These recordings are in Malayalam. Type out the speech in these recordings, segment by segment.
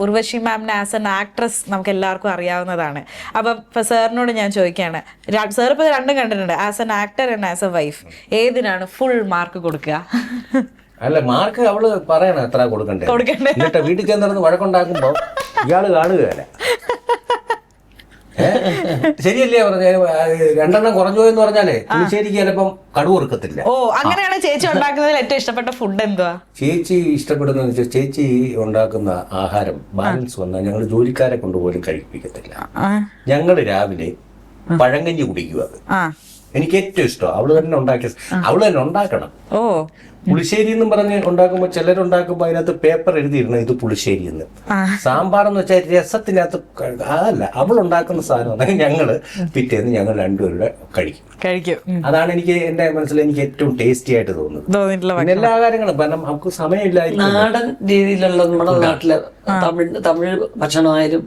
ഉർവശി മാമിനെ ആസ് എൻ ആക്ട്രസ് നമുക്ക് എല്ലാവർക്കും അറിയാവുന്നതാണ്. അപ്പം ഇപ്പൊ സാറിനോട് ഞാൻ ചോദിക്കുകയാണ്, സാർ ഇപ്പോൾ രണ്ടും കണ്ടിട്ടുണ്ട്, as an actor and as a wife, ഏതിനാണ് ഫുൾ മാർക്ക് കൊടുക്കുക? അല്ല, മാർക്ക് അവള് പറയണം എത്ര കൊടുക്കണ്ടേ. എന്നിട്ട് വീട്ടിൽ ചെന്നിരുന്ന് വഴക്കുണ്ടാക്കുമ്പോ ഇയാള് കാണുകയല്ല. ശരിയല്ലേ പറഞ്ഞ, രണ്ടെണ്ണം കുറഞ്ഞു എന്ന് പറഞ്ഞാലേ പുളിശ്ശേരിക്ക് ചിലപ്പം കടുവ് കൊടുക്കത്തില്ല. ഓ, അങ്ങനെയാണ് ചേച്ചി ഉണ്ടാക്കുന്നതിൽ ഏറ്റവും ഇഷ്ടപ്പെട്ട ഫുഡ് എന്തുവാ? ചേച്ചി ഇഷ്ടപ്പെടുന്ന ചേച്ചി ഉണ്ടാക്കുന്ന ആഹാരം ബാലൻസ് വന്നാൽ ഞങ്ങൾ ജോലിക്കാരെ കൊണ്ടുപോലും കഴിപ്പിക്കത്തില്ല. ഞങ്ങള് രാവിലെ പഴങ്കഞ്ഞി കുടിക്കുക. എനിക്ക് ഏറ്റവും ഇഷ്ടം അവള് തന്നെ ഉണ്ടാക്കിയ, അവള് തന്നെ ഉണ്ടാക്കണം. ഓ, പുളിശ്ശേരി എന്നും പറഞ്ഞ് ഉണ്ടാക്കുമ്പോ ചിലരുണ്ടാക്കുമ്പോ അതിനകത്ത് പേപ്പർ എഴുതിയിരുന്നു ഇത് പുളിശ്ശേരി എന്ന്. സാമ്പാർ എന്ന് വെച്ചാൽ രസത്തിനകത്ത് അതല്ല, അവൾ ഉണ്ടാക്കുന്ന സാധനം. അതായത് ഞങ്ങള് പിറ്റേന്ന് ഞങ്ങൾ രണ്ടുപേരുടെ കഴിക്കും. അതാണ് എനിക്ക് എന്റെ മനസ്സിൽ എനിക്ക് ഏറ്റവും ടേസ്റ്റി ആയിട്ട് തോന്നുന്നത്. എല്ലാ കാര്യങ്ങളും കാരണം നമുക്ക് സമയമില്ലായിരുന്നു. നാടൻ രീതിയിലുള്ള നമ്മുടെ നാട്ടിലെ തമിഴ് ഭക്ഷണമായാലും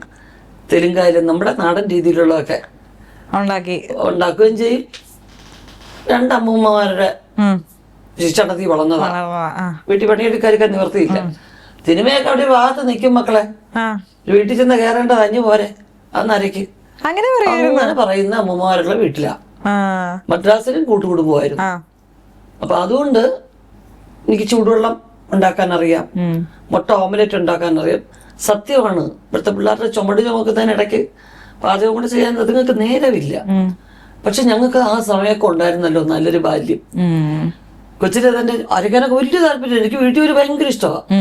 തെലുങ്കായാലും നമ്മുടെ നാടൻ രീതിയിലുള്ളതൊക്കെ ഉണ്ടാക്കുകയും ചെയ്യും. രണ്ടമ്മൂമ്മമാരുടെ ശിക്ഷണത്തിൽ വളർന്നതാണ്. വീട്ടിൽ പണിയെടുക്കാനൊക്കെ നിവർത്തിയില്ല. സിനിമയൊക്കെ അവിടെ ഭാഗത്ത് നിൽക്കും മക്കളെ, വീട്ടിൽ ചെന്ന് കയറേണ്ടത് അഞ്ഞു പോരെ അന്നരയ്ക്ക് അങ്ങനെ പറയുന്ന അമ്മമാരുടെ വീട്ടിലാ. മദ്രാസിലും കൂട്ടുകുടുംബമായിരുന്നു. അപ്പൊ അതുകൊണ്ട് എനിക്ക് ചൂടുവെള്ളം ഉണ്ടാക്കാൻ അറിയാം, മുട്ട ഓംലെറ്റ് ഉണ്ടാക്കാൻ അറിയാം. സത്യമാണ്, ഇവിടുത്തെ പിള്ളേരുടെ ചുമട് ചുമക്കുന്നതിനിടയ്ക്ക് പാചകം കൂടെ ചെയ്യാൻ അതുങ്ങൾക്ക് നേരമില്ല. പക്ഷെ ഞങ്ങൾക്ക് ആ സമയമൊക്കെ ഉണ്ടായിരുന്നല്ലോ നല്ലൊരു ബാല്യം. കൊച്ചിലെ തന്നെ അരക്കാനൊക്കെ വലിയ താല്പര്യം. എനിക്ക് വീട്ടിൽ ഒരു ഭയങ്കര ഇഷ്ടമാണ്.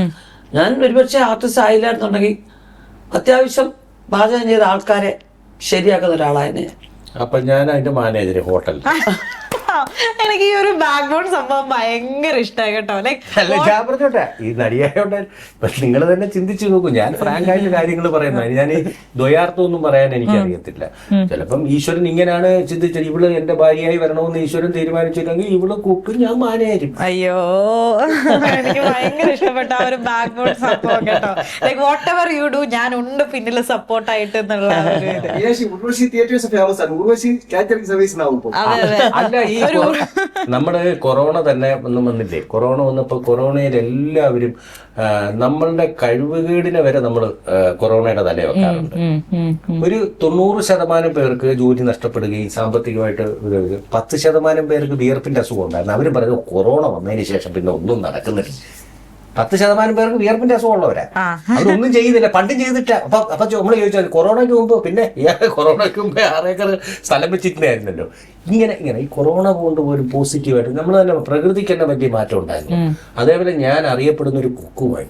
ഞാൻ ഒരുപക്ഷെ ആർട്ടിസ്റ്റ് ആയില്ലായിരുന്നുണ്ടെങ്കിൽ അത്യാവശ്യം പാചകം ചെയ്ത ആൾക്കാരെ ശരിയാക്കുന്ന ഒരാളായനെ. അപ്പൊ ഞാൻ അതിന്റെ മാനേജർ ഹോട്ടൽ. എനിക്ക് ഈ ഒരു ബാക്ക് ബോൺ സംഭവം ഭയങ്കര ഇഷ്ടമായി കേട്ടോ. അല്ല, ഞാൻ പറഞ്ഞോട്ടെ, ഈ നടിയായോട്ടെ നിങ്ങൾ തന്നെ ചിന്തിച്ചു നോക്കൂ. ഞാൻ ഫ്രാങ്ക് ആയിട്ട് കാര്യങ്ങൾ പറയുന്നത്, ഞാൻ ഈ ദ്വയാർത്ഥം ഒന്നും പറയാൻ എനിക്ക് അറിയത്തില്ല. ചിലപ്പം ഈശ്വരൻ ഇങ്ങനെയാണ് ചിന്തിച്ചത്, ഇവള് എന്റെ ഭാര്യയായി വരണമെന്ന് ഈശ്വരൻ തീരുമാനിച്ചില്ലെങ്കിൽ ഇവള് കുക്കും ഞാൻ മാനേജരും. അയ്യോ, എനിക്ക് ഭയങ്കര ഇഷ്ടപ്പെട്ട ആ ഒരു ബാക്ക് ബോൺ സംഭവം കേട്ടോ. Like what ever you do, ഞാൻ ഉണ്ട് പിന്നിൽ സപ്പോർട്ടായിട്ട് എന്നുള്ള അല്ല, ഈ നമ്മുടെ കൊറോണ തന്നെ ഒന്നും വന്നില്ലേ? കൊറോണ വന്നപ്പോ കൊറോണയിൽ എല്ലാവരും നമ്മളുടെ കഴിവുകേടിനെ വരെ നമ്മൾ കൊറോണയുടെ തല വെക്കാറുണ്ട്. ഒരു 90% പേർക്ക് ജോലി നഷ്ടപ്പെടുകയും സാമ്പത്തികമായിട്ട് 10% പേർക്ക് വിയർപ്പിന്റെ അസുഖം ഉണ്ടായിരുന്നു. അവരും പറഞ്ഞു കൊറോണ വന്നതിന് ശേഷം പിന്നെ ഒന്നും നടക്കുന്നില്ല. 10% പേർക്ക് വിയർപ്പിന്റെ അസുഖം ഉള്ളവരാ, അതൊന്നും ചെയ്യുന്നില്ല, പണ്ടും ചെയ്തിട്ട്. അപ്പൊ നമ്മള് ചോദിച്ചാൽ കൊറോണയ്ക്ക് മുമ്പ്, പിന്നെ കൊറോണയ്ക്ക് മുമ്പ് 6 ഏക്കർ സ്ഥലം വെച്ചിട്ടുണ്ടായിരുന്നല്ലോ. ഇങ്ങനെ ഈ കൊറോണ കൊണ്ട് ഒരു പോസിറ്റീവായിട്ട് നമ്മൾ തന്നെ പ്രകൃതിക്ക് തന്നെ വലിയ മാറ്റം ഉണ്ടായിരുന്നു. അതേപോലെ ഞാൻ അറിയപ്പെടുന്ന ഒരു കുക്കുമായി.